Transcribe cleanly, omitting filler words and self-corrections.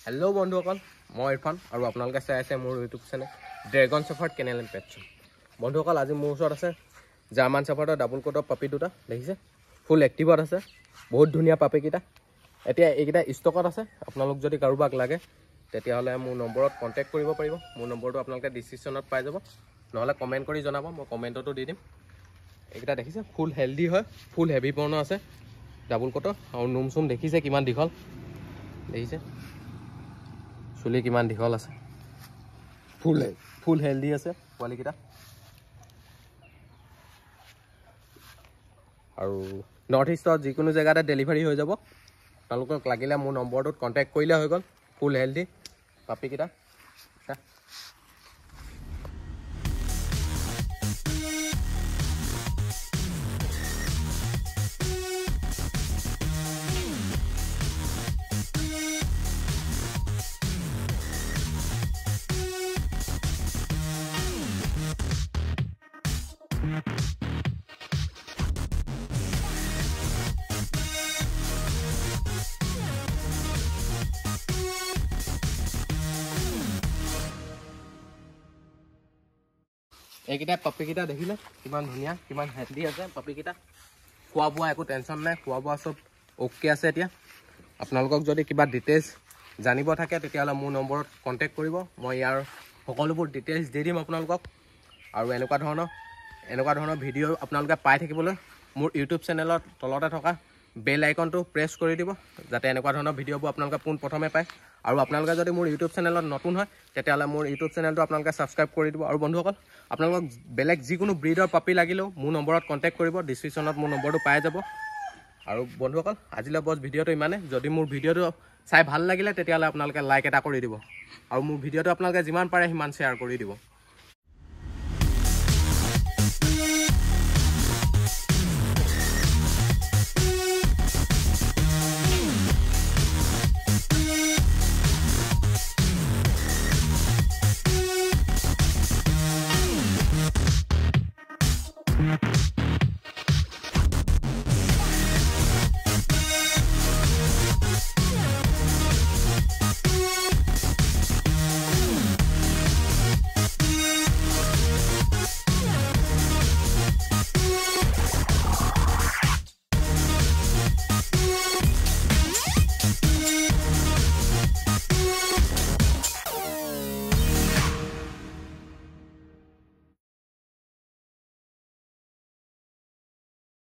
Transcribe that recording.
Hello बंधुসকল মই ইৰফান আৰু আপোনালোকে চাই আছে মোৰ YouTube channel dragon shepherd kennel and pets. বন্ধুসকল আজি মোৰ ওচৰত আছে জাৰ্মান শেফাৰ্ডৰ ডাবল কোটৰ পাপি দুটা দেখিছে, ফুল এক্টিভত আছে, বহুত ধুনীয়া পাপিকেইটা। এতিয়া এইকেইটা ষ্টকত আছে, আপোনালোক যদি কাৰোবাক লাগে তেতিয়াহ'লে মোৰ নম্বৰত কণ্টেক্ট কৰিব পাৰিব। মোৰ নম্বৰটো আপোনালোকে ডিছক্ৰিপশ্যনত পাই যাব, নহ'লে কমেণ্ট কৰি জনাব, মই কমেণ্টতো দি দিম। এইকেইটা দেখিছে ফুল হেল্ডি হয়, ফুল হেভি পৰ্ণ আছে ডাবল কোটৰ, আৰু নোম চোম দেখিছে কিমান দীঘল, দেখিছে চুলি কিমান দীঘল আছে, ফুল হেল্ডি আছে পোৱালিকেইটা। আৰু নৰ্থ ইষ্টৰ যিকোনো জেগাতে ডেলিভাৰী হৈ যাব, আপোনালোকক লাগিলে মোৰ নম্বৰটোত কণ্টেক্ট কৰিলে হৈ গ'ল। ফুল হেল্ডি পাপিকেইটা। এইকেইটা পাপিকেইটা দেখিলে কিমান ধুনীয়া, কিমান হেল্ডি আছে পাপিকেইটা। খোৱা বোৱা একো টেনশ্যন নাই, খোৱা বোৱা চব অ'কে আছে। এতিয়া আপোনালোকক যদি কিবা ডিটেইলছ জানিব থাকে তেতিয়াহ'লে মোৰ নম্বৰত কণ্টেক্ট কৰিব, মই ইয়াৰ সকলোবোৰ ডিটেইলছ দি দিম আপোনালোকক। আৰু এনেকুৱা ধৰণৰ ভিডিঅ' আপোনালোকে পাই থাকিবলৈ মোৰ ইউটিউব চেনেলৰ তলতে থকা বেল আইকনটো প্ৰেছ কৰি দিব, যাতে এনেকুৱা ধৰণৰ ভিডিঅ'বোৰ আপোনালোকে পোনপ্ৰথমে পায়। আৰু আপোনালোকে যদি মোৰ ইউটিউব চেনেলত নতুন হয় তেতিয়াহ'লে মোৰ ইউটিউব চেনেলটো আপোনালোকে ছাবস্ক্ৰাইব কৰি দিব। আৰু বন্ধুসকল আপোনালোকক বেলেগ যিকোনো ব্ৰিডৰ পাপি লাগিলেও মোৰ নম্বৰত কণ্টেক্ট কৰিব, ডিছক্ৰিপশ্যনত মোৰ নম্বৰটো পাই যাব। আৰু বন্ধুসকল আজিলৈ বছ ভিডিঅ'টো ইমানেই। যদি মোৰ ভিডিঅ'টো চাই ভাল লাগিলে তেতিয়াহ'লে আপোনালোকে লাইক এটা কৰি দিব, আৰু মোৰ ভিডিঅ'টো আপোনালোকে যিমান পাৰে সিমান শ্বেয়াৰ কৰি দিব।